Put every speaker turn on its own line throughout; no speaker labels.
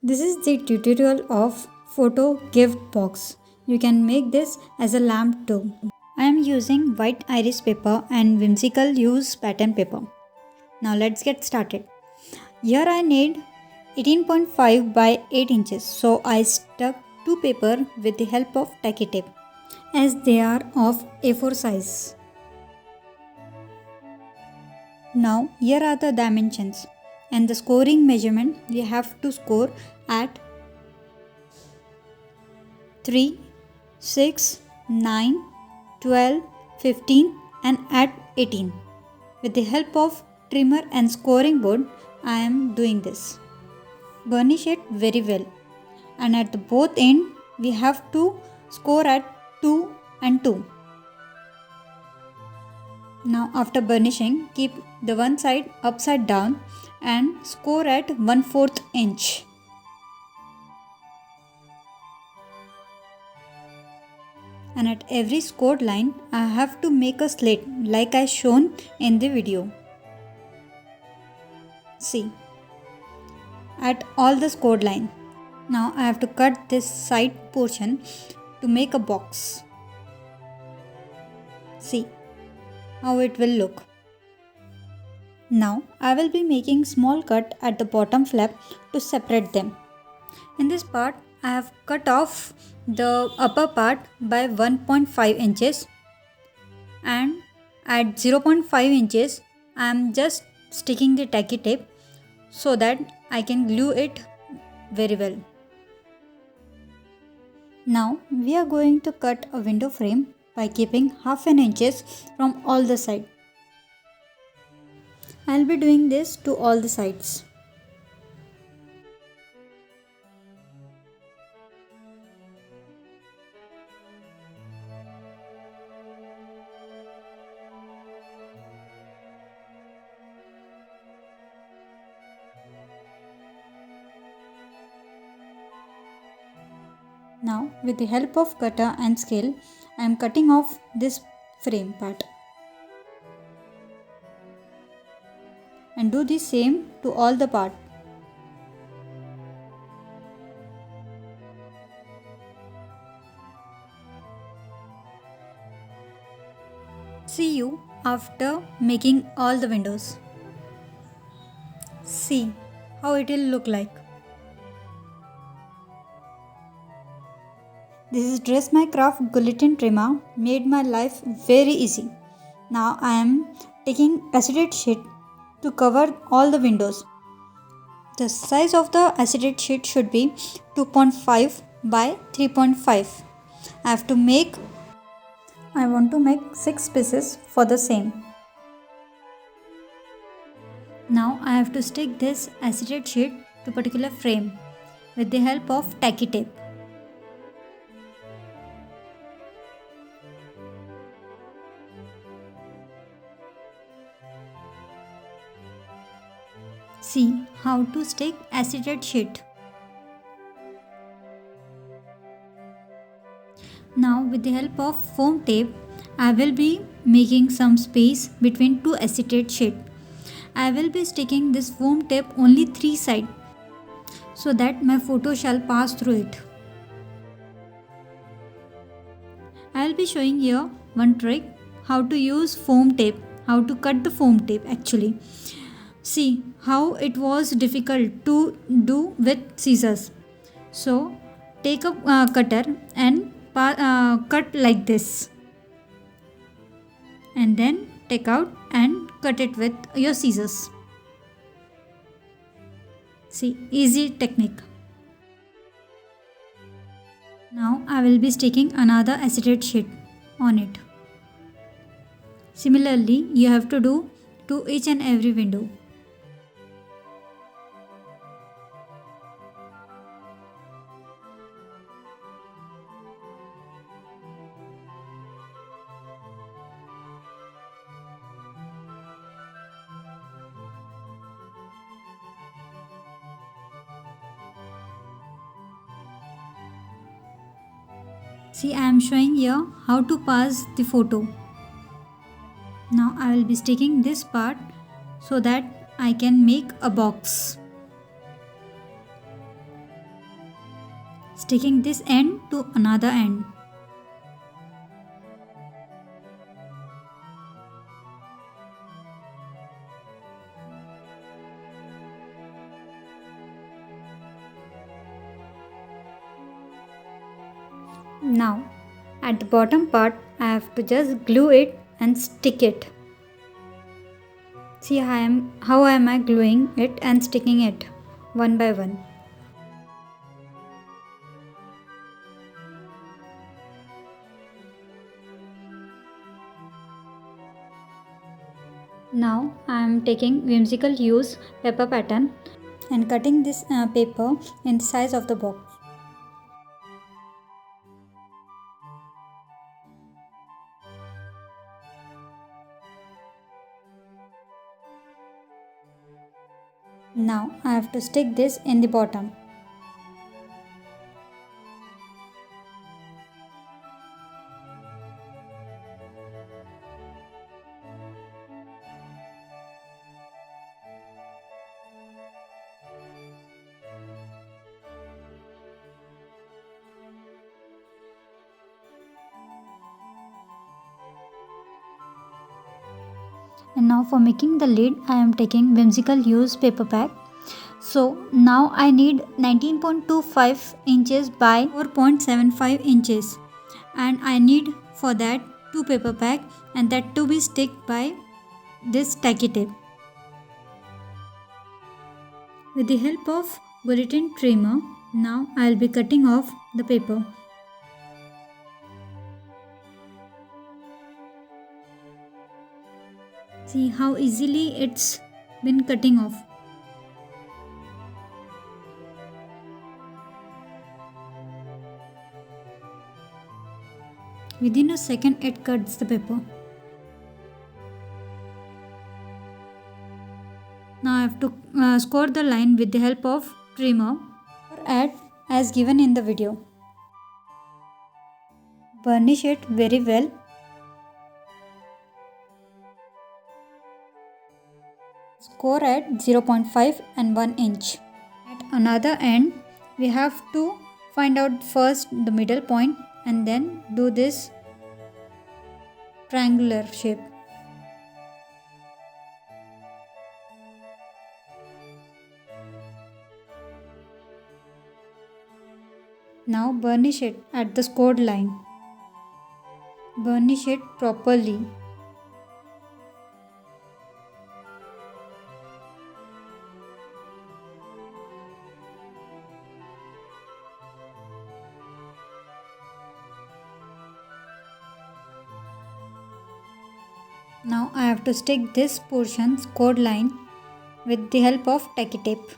This is the tutorial of photo gift box. You can make this as a lamp too. I am using white iris paper and whimsical use pattern paper. Now let's get started. Here I need 18.5 by 8 inches, so I stuck two paper with the help of tacky tape as they are of A4 size. Now here are the dimensions and the scoring measurement. We have to score at 3, 6, 9, 12, 15 and at 18. With the help of trimmer and scoring board, I am doing this. Burnish it very well, and at the both end we have to score at 2 and 2. Now after burnishing, keep the one side upside down and score at 1/4 inch. And at every scored line, I have to make a slit like I shown in the video. See, at all the scored line. Now I have to cut this side portion to make a box. See how it will look. Now I will be making small cut at the bottom flap to separate them. In this part I have cut off the upper part by 1.5 inches and at 0.5 inches I am just sticking the tacky tape so that I can glue it very well. Now we are going to cut a window frame by keeping half an inches from all the sides. I will be doing this to all the sides. Now with the help of cutter and scale, I am cutting off this frame part. And do the same to all the part. See you after making all the windows. See how it will look like. This is Dress My Craft Guillotine Trimmer, made my life very easy. Now I am taking acetate sheet to cover all the windows. The size of the acetate sheet should be 2.5 by 3.5. I want to make 6 pieces for the same. Now I have to stick this acetate sheet to particular frame with the help of tacky tape. See how to stick acetate sheet. Now with the help of foam tape, I will be making some space between two acetate sheet. I will be sticking this foam tape only 3 sides so that my photo shall pass through it. I will be showing here one trick how to use foam tape, how to cut the foam tape actually. See how it was difficult to do with scissors. So take a cutter and cut like this, and then take out and cut it with your scissors. See, easy technique. Now I will be sticking another acetate sheet on it. Similarly, you have to do to each and every window. See, I am showing here how to pass the photo. Now I will be sticking this part so that I can make a box. sticking this end to another end. Now at the bottom part I have to just glue it and stick it. See how am I gluing it and sticking it one by one. Now I am taking whimsical hues paper pattern and cutting this paper in the size of the box. Now I have to stick this in the bottom. And now for making the lid I am taking whimsical hues paper pack. So now I need 19.25 inches by 4.75 inches and I need for that 2 paper pack and that to be sticked by this tacky tape. With the help of bulletin trimmer, now I will be cutting off the paper. See how easily it's been cutting off. Within a second it cuts the paper. Now I have to score the line with the help of trimmer or add as given in the video. Burnish it very well. Score at 0.5 and 1 inch. At another end we have to find out first the middle point and then do this triangular shape. Now burnish it at the scored line. Burnish it properly. Now I have to stick this portion scored line with the help of tacky tape.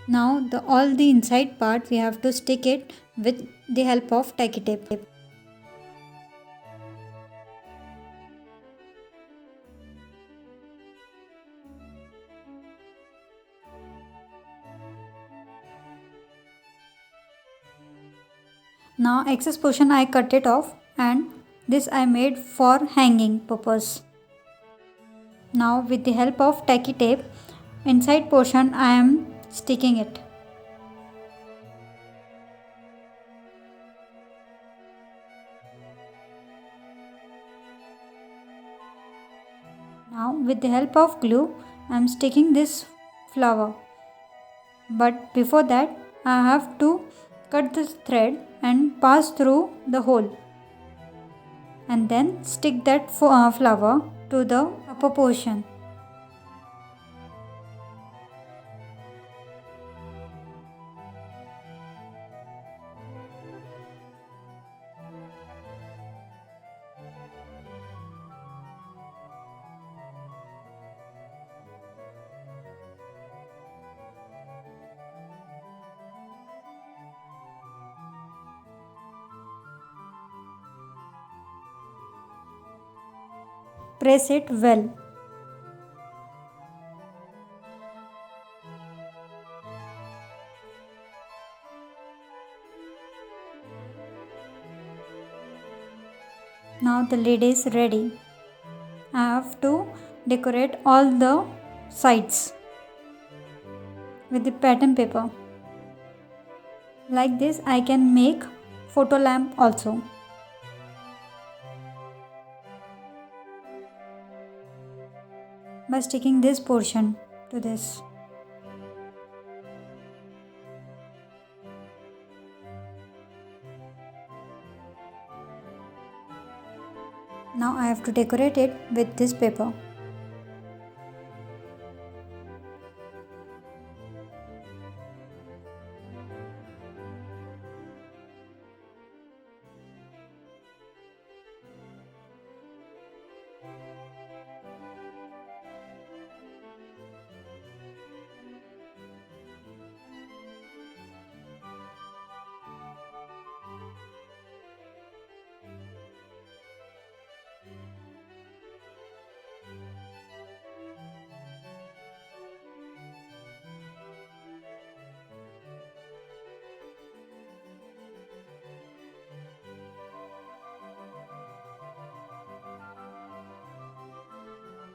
Now all the inside part we have to stick it with the help of tacky tape. Now excess portion I cut it off and this I made for hanging purpose. Now with the help of tacky tape inside portion I am sticking it. Now with the help of glue I am sticking this flower, but before that I have to cut this thread and pass through the hole and then stick that flower to the upper portion. press it well. Now the lid is ready. I have to decorate all the sides with the pattern paper. Like this I can make photo lamp also. By sticking this portion to this. Now I have to decorate it with this paper.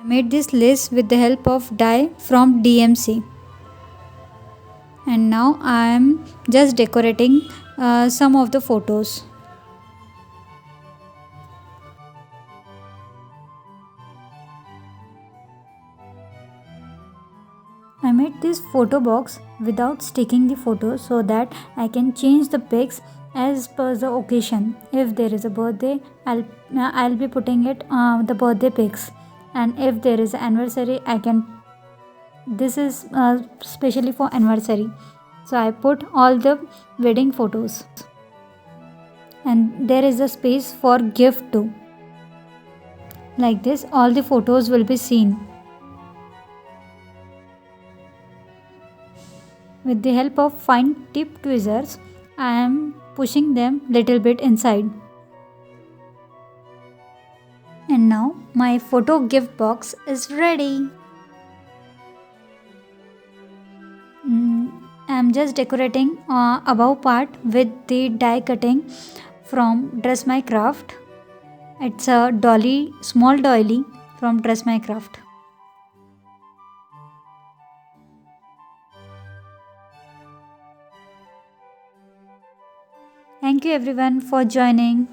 I made this list with the help of die from DMC. And now I am just decorating some of the photos. I made this photo box without sticking the photo so that I can change the pics as per the occasion. If there is a birthday, I'll be putting it the birthday pics, and if there is anniversary, I can. This is specially for anniversary, so I put all the wedding photos, and there is a space for gift too. Like this, all the photos will be seen. With the help of fine tip tweezers, I am pushing them little bit inside. And now my photo gift box is ready. I am just decorating above part with the die cutting from Dress My Craft. It's a dolly, small doily from Dress My Craft. Thank you everyone for joining.